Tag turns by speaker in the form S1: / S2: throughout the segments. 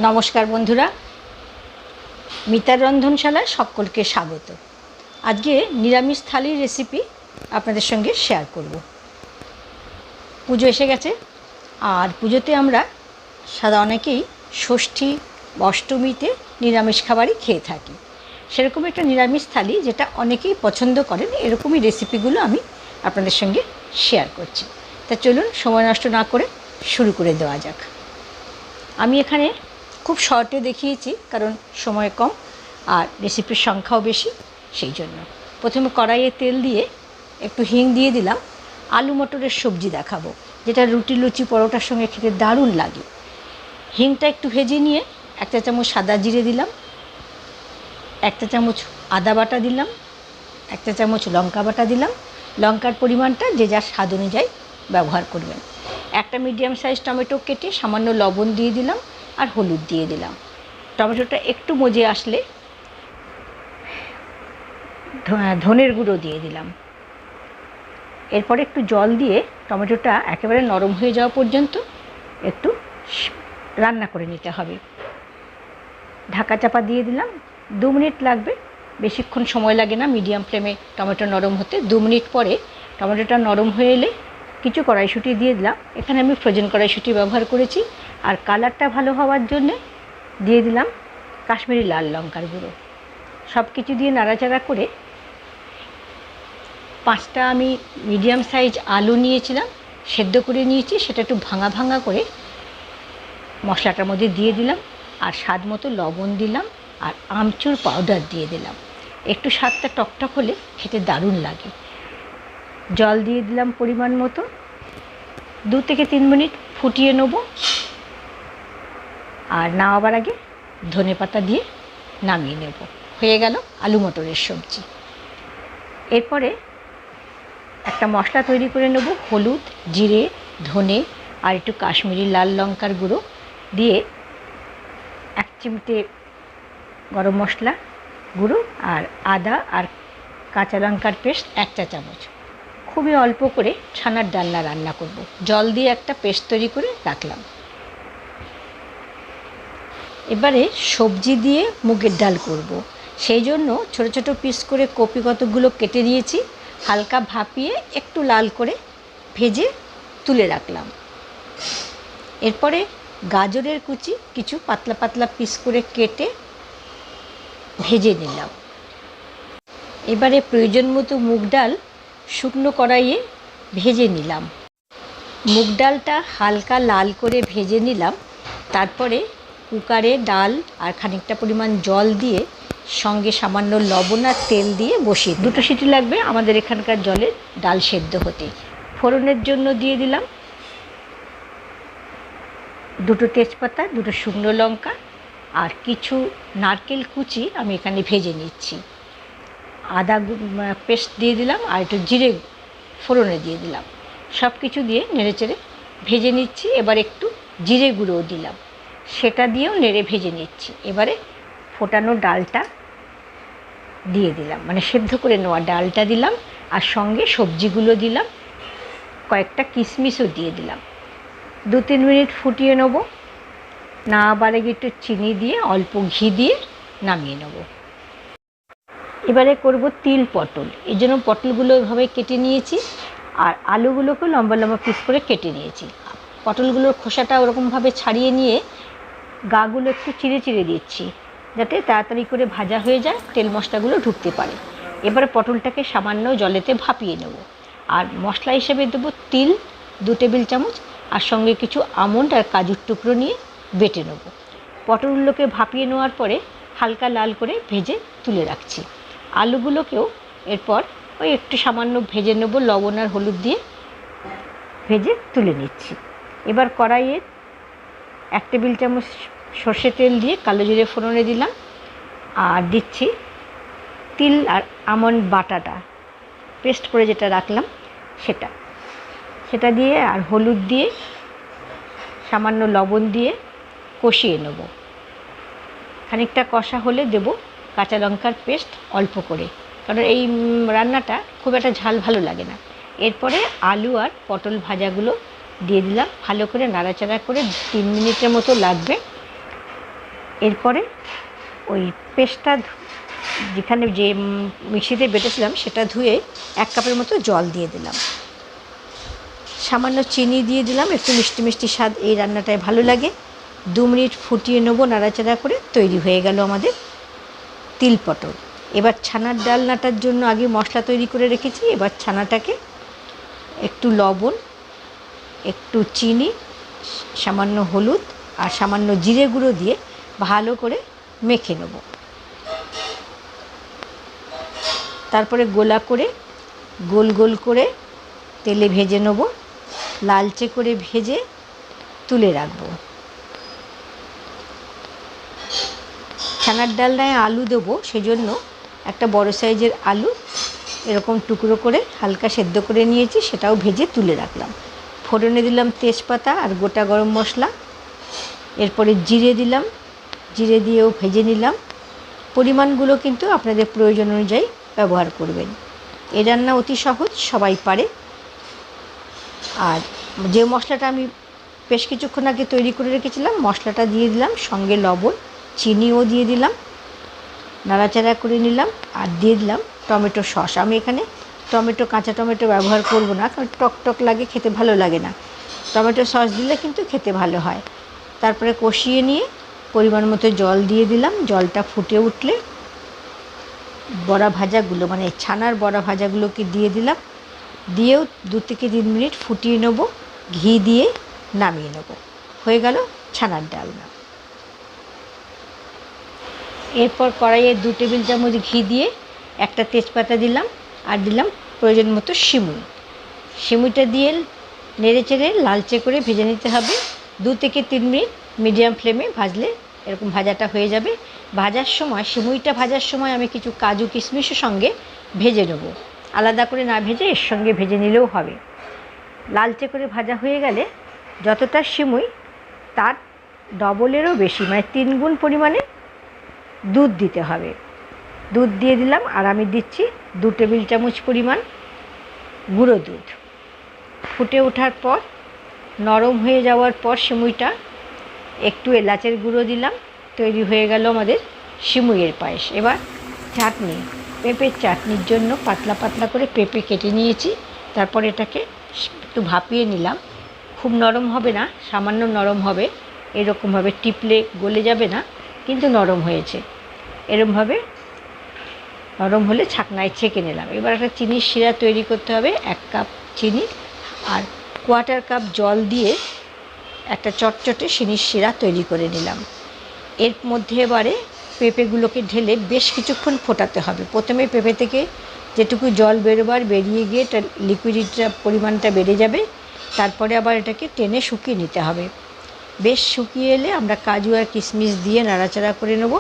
S1: নমস্কার বন্ধুরা, মিতার রন্ধনশালায় সকলকে স্বাগত। আজকে নিরামিষ থালির রেসিপি আপনাদের সঙ্গে শেয়ার করব। পুজো এসে গেছে, আর পুজোতে আমরা অনেকেই ষষ্ঠী অষ্টমীতে নিরামিষ খাবারই খেয়ে থাকি। সেরকম একটা নিরামিষ থালি যেটা অনেকেই পছন্দ করেন, এরকমই রেসিপিগুলো আমি আপনাদের সঙ্গে শেয়ার করছি। তা চলুন সময় নষ্ট না করে শুরু করে দেওয়া যাক। আমি এখানে খুব শর্টে দেখিয়েছি, কারণ সময় কম আর রেসিপির সংখ্যাও বেশি, সেই জন্য। প্রথমে কড়াইয়ে তেল দিয়ে একটু হিং দিয়ে দিলাম। আলু মটরের সবজি দেখাবো, যেটা রুটি লুচি পরোটার সঙ্গে খেতে দারুণ লাগে। হিংটা একটু ভেজে নিয়ে 1 চা চামচ সাদা জিরে দিলাম, 1 চা চামচ আদা বাটা দিলাম, 1 চা চামচ লঙ্কা বাটা দিলাম। লঙ্কার পরিমাণটা যে যার স্বাদ অনুযায়ী ব্যবহার করবেন। একটা মিডিয়াম সাইজ টমেটো কেটে সামান্য লবণ দিয়ে দিলাম আর হলুদ দিয়ে দিলাম। টমেটোটা একটু মজে আসলে ধনের গুঁড়ো দিয়ে দিলাম। এরপরে একটু জল দিয়ে টমেটোটা একেবারে নরম হয়ে যাওয়া পর্যন্ত একটু রান্না করে নিতে হবে। ঢাকা চাপা দিয়ে দিলাম। 2 মিনিট লাগবে, বেশিক্ষণ সময় লাগে না। মিডিয়াম ফ্লেমে টমেটো নরম হতে 2 মিনিট পরে টমেটোটা নরম হয়ে এলে কিছু কড়াইশুঁটি দিয়ে দিলাম। এখানে আমি ফ্রোজেন কড়াইশুঁটি ব্যবহার করেছি। আর কালারটা ভালো হওয়ার জন্যে দিয়ে দিলাম কাশ্মীরি লাল লঙ্কার গুঁড়ো। সব কিছু দিয়ে নাড়াচাড়া করে 5টা আমি মিডিয়াম সাইজ আলু নিয়েছিলাম, সেদ্ধ করে নিয়েছি। সেটা একটু ভাঙা ভাঙা করে মশলাটার মধ্যে দিয়ে দিলাম। আর স্বাদ মতো লবণ দিলাম আর আমচুর পাউডার দিয়ে দিলাম। একটু স্বাদটা টকটক হলে খেতে দারুণ লাগে। জল দিয়ে দিলাম পরিমাণ মতো। 2 থেকে 3 মিনিট ফুটিয়ে নেব। আর নামাবার আগে ধনেপাতা দিয়ে নামিয়ে নেব। হয়ে গেল আলু মটরের সবজি। এরপরে একটা মশলা তৈরি করে নেব। হলুদ, জিরে, ধনে আর একটু কাশ্মীরি লাল লঙ্কার গুঁড়ো দিয়ে 1 চিমটে গরম মশলা গুঁড়ো আর আদা আর কাঁচা লঙ্কার পেস্ট 1 চা চামচ। খুবই অল্প করে ছানার ডালনা রান্না করব। জল দিয়ে একটা পেস্ট তৈরি করে রাখলাম। এবারে সবজি দিয়ে মুগের ডাল করব। সেই জন্য ছোট ছোট পিস করে কপি কতগুলো কেটে দিয়েছি। হালকা ভাপিয়ে একটু লাল করে ভেজে তুলে রাখলাম। এরপরে গাজরের কুচি কিছু পাতলা পাতলা পিস করে কেটে ভেজে নিলাম। এবারে প্রয়োজন মতো মুগ ডাল শুকনো কড়াইয়ে ভেজে নিলাম। মুগ ডালটা হালকা লাল করে ভেজে নিলাম। তারপরে কুকারে ডাল আর খানিকটা পরিমাণ জল দিয়ে সঙ্গে সামান্য লবণ আর তেল দিয়ে বসিয়ে 2টো সিটি লাগবে আমাদের এখানকার জলে ডাল সেদ্ধ হতে। ফোড়নের জন্য দিয়ে দিলাম 2টো তেজপাতা, 2টো শুকনো লঙ্কা আর কিছু নারকেল কুচি আমি এখানে ভেজে নিচ্ছি। আদা পেস্ট দিয়ে দিলাম আর একটু জিরে ফোড়নে দিয়ে দিলাম। সব কিছু দিয়ে নেড়েচেড়ে ভেজে নিচ্ছি। এবার একটু জিরে গুঁড়োও দিলাম, সেটা দিয়েও নেড়ে ভেজে নিচ্ছি। এবারে ফোটানো ডালটা দিয়ে দিলাম, মানে সেদ্ধ করে নেওয়া ডালটা দিলাম আর সঙ্গে সবজিগুলো দিলাম। কয়েকটা কিশমিশও দিয়ে দিলাম। 2-3 মিনিট ফুটিয়ে নেব। না বারে একটু চিনি দিয়ে অল্প ঘি দিয়ে নামিয়ে নেব। এবারে করব তিল পটল। এই জন্য পটলগুলো এভাবে কেটে নিয়েছি আর আলুগুলোকেও লম্বা লম্বা পিস করে কেটে নিয়েছি। পটলগুলোর খোসাটা ওরকমভাবে ছাড়িয়ে নিয়ে গাগুলো একটু চিড়ে চিড়ে দিচ্ছি, যাতে তাড়াতাড়ি করে ভাজা হয়ে যায়, তেল মশলাগুলো ঢুকতে পারে। এবারে পটলটাকে সামান্য জলেতে ভাপিয়ে নেব। আর মশলা হিসেবে দেবো তিল 2 টেবিল চামচ আর সঙ্গে কিছু আমন্ড আর কাজুর টুকরো নিয়ে বেটে নেব। পটলগুলোকে ভাপিয়ে নেওয়ার পরে হালকা লাল করে ভেজে তুলে রাখছি। আলুগুলোকেও এরপর ওই একটু সামান্য ভেজে নেব, লবণ আর হলুদ দিয়ে ভেজে তুলে নিচ্ছি। এবার কড়াইয়ে 1 টেবিল চামচ সর্ষে তেল দিয়ে কালো জিরে ফোড়নে দিলাম আর দিচ্ছি তিল আর আমন্ড বাটাটা পেস্ট করে যেটা রাখলাম সেটা দিয়ে আর হলুদ দিয়ে সামান্য লবণ দিয়ে কষিয়ে নেব। খানিকটা কষা হলে দেব কাঁচা লঙ্কার পেস্ট অল্প করে, কারণ এই রান্নাটা খুব একটা ঝাল ভালো লাগে না। এরপরে আলু আর পটল ভাজাগুলো দিয়ে দিলাম। ভালো করে নাড়াচাড়া করে 3 মিনিটের মতো লাগবে। এরপরে ওই পেস্টটা যেখানে যে মিক্সিতে বেটেছিলাম সেটা ধুয়ে 1 কাপের মতো জল দিয়ে দিলাম, সামান্য চিনি দিয়ে দিলাম, একটু মিষ্টি মিষ্টি স্বাদ এই রান্নাটায় ভালো লাগে। 2 মিনিট ফুটিয়ে নেবো নাড়াচাড়া করে। তৈরি হয়ে গেল আমাদের তিল পটল। এবার ছানার ডালনাটার জন্য আগে মশলা তৈরি করে রেখেছি। এবার ছানাটাকে একটু লবণ, একটু চিনি, সামান্য হলুদ আর সামান্য জিরে গুঁড়ো দিয়ে ভালো করে মেখে নেব। তারপরে গোলা করে গোল গোল করে তেলে ভেজে নেব, লালচে করে ভেজে তুলে রাখব। ছানার ডালনায় আলু দেবো, সেজন্য একটা বড় সাইজের আলু এরকম টুকরো করে হালকা সেদ্ধ করে নিয়েছি, সেটাও ভেজে তুলে রাখলাম। ফোড়নে দিলাম তেজপাতা আর গোটা গরম মশলা, এরপরে জিরে দিলাম, জিরে দিয়েও ভেজে নিলাম। পরিমাণগুলো কিন্তু আপনাদের প্রয়োজন অনুযায়ী ব্যবহার করবেন। এই রান্না অতি সহজ, সবাই পারে। আর যে মশলাটা আমি বেশ কিছুক্ষণ আগে তৈরি করে রেখেছিলাম, মশলাটা দিয়ে দিলাম, সঙ্গে লবণ চিনিও দিয়ে দিলাম, নাড়াচাড়া করে নিলাম। আর দিয়ে দিলাম টমেটো সস। আমি এখানে টমেটো, কাঁচা টমেটো ব্যবহার করব না, কারণ টক টক লাগে, খেতে ভালো লাগে না। টমেটো সস দিলে কিন্তু খেতে ভালো হয়। তারপরে কষিয়ে নিয়ে পরিমাণ মতো জল দিয়ে দিলাম। জলটা ফুটে উঠলে বড়া ভাজাগুলো, মানে ছানার বড়া ভাজাগুলোকে দিয়ে দিলাম। দিয়েও 2 থেকে 3 মিনিট ফুটিয়ে নেব, ঘি দিয়ে নামিয়ে নেব। হয়ে গেল ছানার ডালনা। এরপর কড়াইয়ে 2 টেবিল চামচ ঘি দিয়ে একটা তেজপাতা দিলাম, আর দিলাম প্রয়োজন মতো সিমুই। সিমুইটা দিয়ে নেড়েচেড়ে লালচে করে ভেজে নিতে হবে। 2 থেকে 3 মিনিট মিডিয়াম ফ্লেমে ভাজলে এরকম ভাজাটা হয়ে যাবে। ভাজার সময়, সিমুইটা ভাজার সময় আমি কিছু কাজু কিশমিশের সঙ্গে ভেজে নেব। আলাদা করে না ভেজে এর সঙ্গে ভেজে নিলেও হবে। লালচে করে ভাজা হয়ে গেলে যতটা সিমুই তার ডবলেরও বেশি, মানে 3 গুণ পরিমাণে দুধ দিতে হবে। দুধ দিয়ে দিলাম, আর আমি দিচ্ছি 2 টেবিল চামচ পরিমাণ গুঁড়ো দুধ। ফুটে ওঠার পর, নরম হয়ে যাওয়ার পর সিমুইটা একটু এলাচের গুঁড়ো দিলাম। তৈরি হয়ে গেল আমাদের সিমুইয়ের পায়েস। এবার চাটনি, পেঁপের চাটনির জন্য পাতলা পাতলা করে পেঁপে কেটে নিয়েছি। তারপর এটাকে একটু ভাপিয়ে নিলাম। খুব নরম হবে না, সামান্য নরম হবে। এরকমভাবে টিপলে গলে যাবে না, কিন্তু নরম হয়েছে। এরকমভাবে নরম হলে ছাকনায় ছেঁকে নিলাম। এবার একটা চিনির শিরা তৈরি করতে হবে। 1 কাপ চিনি আর 1/4 কাপ জল দিয়ে একটা চটচটে চিনির শিরা তৈরি করে নিলাম। এর মধ্যে এবারে পেঁপেগুলোকে ঢেলে বেশ কিছুক্ষণ ফোটাতে হবে। প্রথমে পেঁপে থেকে যেটুকু জল বেরোবার বেরিয়ে গিয়ে এটা লিকুইডটা পরিমাণটা বেড়ে যাবে। তারপরে আবার এটাকে টেনে শুকিয়ে নিতে হবে। বেশ শুকিয়ে এলে আমরা কাজু আর কিশমিশ দিয়ে নাড়াচাড়া করে নেব।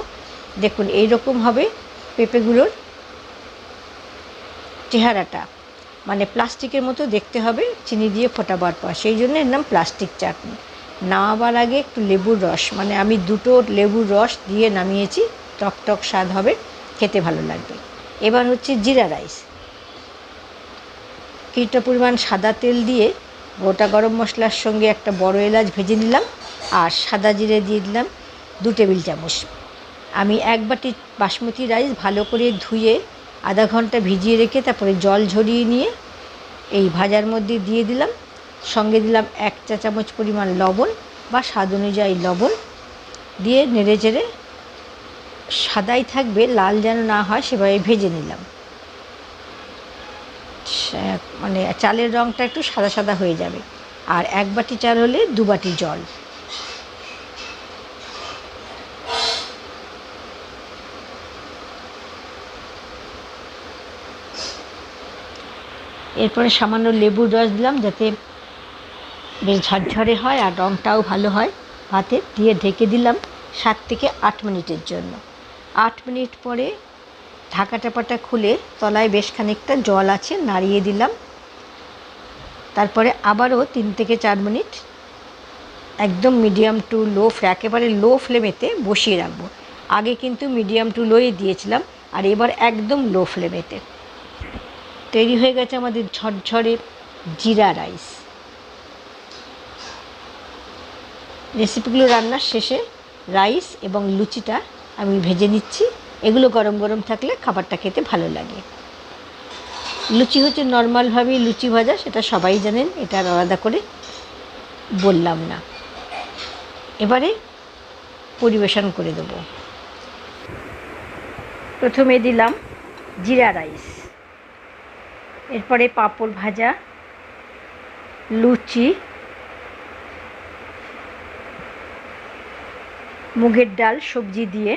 S1: দেখুন এইরকম হবে পেঁপেগুলোর চেহারাটা, মানে প্লাস্টিকের মতো দেখতে হবে চিনি দিয়ে ফোটাবার পর, সেই জন্য এর নাম প্লাস্টিক চাটনি। নামাবার আগে একটু লেবুর রস, মানে আমি 2টো লেবুর রস দিয়ে নামিয়েছি, টক টক স্বাদ হবে, খেতে ভালো লাগবে। এবার হচ্ছে জিরা রাইস। কিছুটা পরিমাণ সাদা তেল দিয়ে গোটা গরম মশলার সঙ্গে একটা বড় এলাচ ভেজে নিলাম, আর সাদা জিরে দিয়ে দিলাম 2 টেবিল চামচ। আমি 1 বাটি বাসমতি রাইস ভালো করে ধুয়ে আধা ঘন্টা ভিজিয়ে রেখে তারপরে জল ঝরিয়ে নিয়ে এই ভাজার মধ্যে দিয়ে দিলাম। সঙ্গে দিলাম 1 চা চামচ পরিমাণ লবণ বা স্বাদ অনুযায়ী লবণ দিয়ে নেড়েচেড়ে, সাদাই থাকবে, লাল যেন না হয় সেভাবে ভেজে নিলাম। মানে চালের রঙটা একটু সাদা সাদা হয়ে যাবে। আর 1 বাটি চাল হলে 2 বাটি জল। এরপরে সামান্য লেবুর রস দিলাম, যাতে বেশ ঝরঝরে হয় আর রঙটাও ভালো হয় ভাতে। দিয়ে ঢেকে দিলাম 7 থেকে 8 মিনিটের জন্য। 8 মিনিট পরে ঢাকা টাপাটা খুলে তলায় বেশ খানিকটা জল আছে, নাড়িয়ে দিলাম। তারপরে আবারও 3 থেকে 4 মিনিট একদম মিডিয়াম টু লো, একেবারে লো ফ্লেমেতে বসিয়ে রাখবো। আগে কিন্তু মিডিয়াম টু লোই দিয়েছিলাম, আর এবার একদম লো ফ্লেমেতে। তৈরি হয়ে গেছে আমাদের ঝরঝরে জিরা রাইস। রেসিপিগুলো রান্নার শেষে রাইস এবং লুচিটা আমি ভেজে নিচ্ছি। এগুলো গরম গরম থাকলে খাবারটা খেতে ভালো লাগে। লুচি হচ্ছে নর্মালভাবেই লুচি ভাজা, সেটা সবাই জানেন, এটা আর আলাদা করে বললাম না। এবারে পরিবেশন করে দেব। প্রথমে দিলাম জিরা রাইস, এরপরে পাঁপড় ভাজা, লুচি, মুগের ডাল সবজি দিয়ে,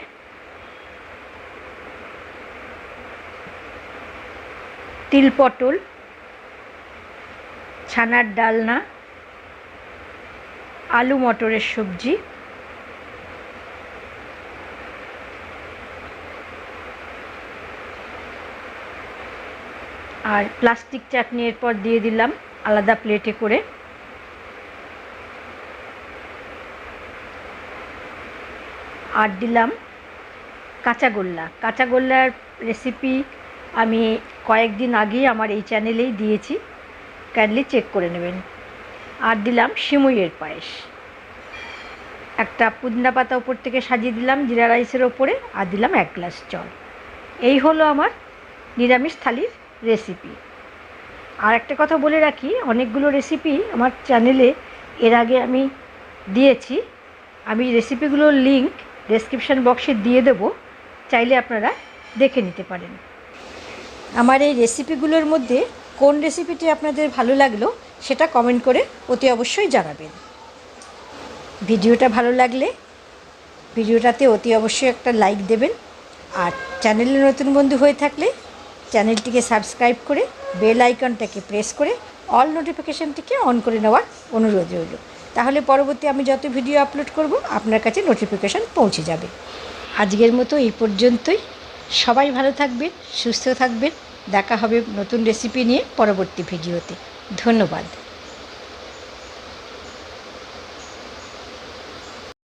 S1: তিল পটল, ছানার ডালনা, আলু মটরের সবজি, আর প্লাস্টিক চাটনি এরপর দিয়ে দিলাম আলাদা প্লেটে করে। আর দিলাম কাঁচাগোল্লা। কাঁচাগোল্লার রেসিপি আমি কয়েকদিন আগেই আমার এই চ্যানেলেই দিয়েছি, কাইন্ডলি চেক করে নেবেন। আর দিলাম সিমুইয়ের পায়েস। একটা পুদিনা পাতা উপর থেকে সাজিয়ে দিলাম জিরা রাইসের ওপরে, আর দিলাম 1 গ্লাস জল। এই হলো আমার নিরামিষ থালির রেসিপি। আর একটা কথা বলে রাখি, অনেকগুলো রেসিপি আমার চ্যানেলে এর আগে আমি দিয়েছি। আমি রেসিপিগুলোর লিঙ্ক ডেসক্রিপশান বক্সে দিয়ে দেব, চাইলে আপনারা দেখে নিতে পারেন। আমার এই রেসিপিগুলোর মধ্যে কোন রেসিপিটি আপনাদের ভালো লাগলো সেটা কমেন্ট করে অতি অবশ্যই জানাবেন। ভিডিওটা ভালো লাগলে ভিডিওটাতে অতি অবশ্যই একটা লাইক দেবেন। আর চ্যানেলে নতুন বন্ধু হয়ে থাকলে চ্যানেলটিকে সাবস্ক্রাইব করে বেল আইকনটাকে প্রেস করে অল নোটিফিকেশানটিকে অন করে নেওয়ার অনুরোধ রইল। তাহলে পরবর্তী আমি যত ভিডিও আপলোড করব আপনার কাছে নোটিফিকেশান পৌঁছে যাবে। আজকের মতো এই পর্যন্তই। সবাই ভালো থাকবেন, সুস্থ থাকবেন। দেখা হবে নতুন রেসিপি নিয়ে পরবর্তী ভিডিওতে। ধন্যবাদ।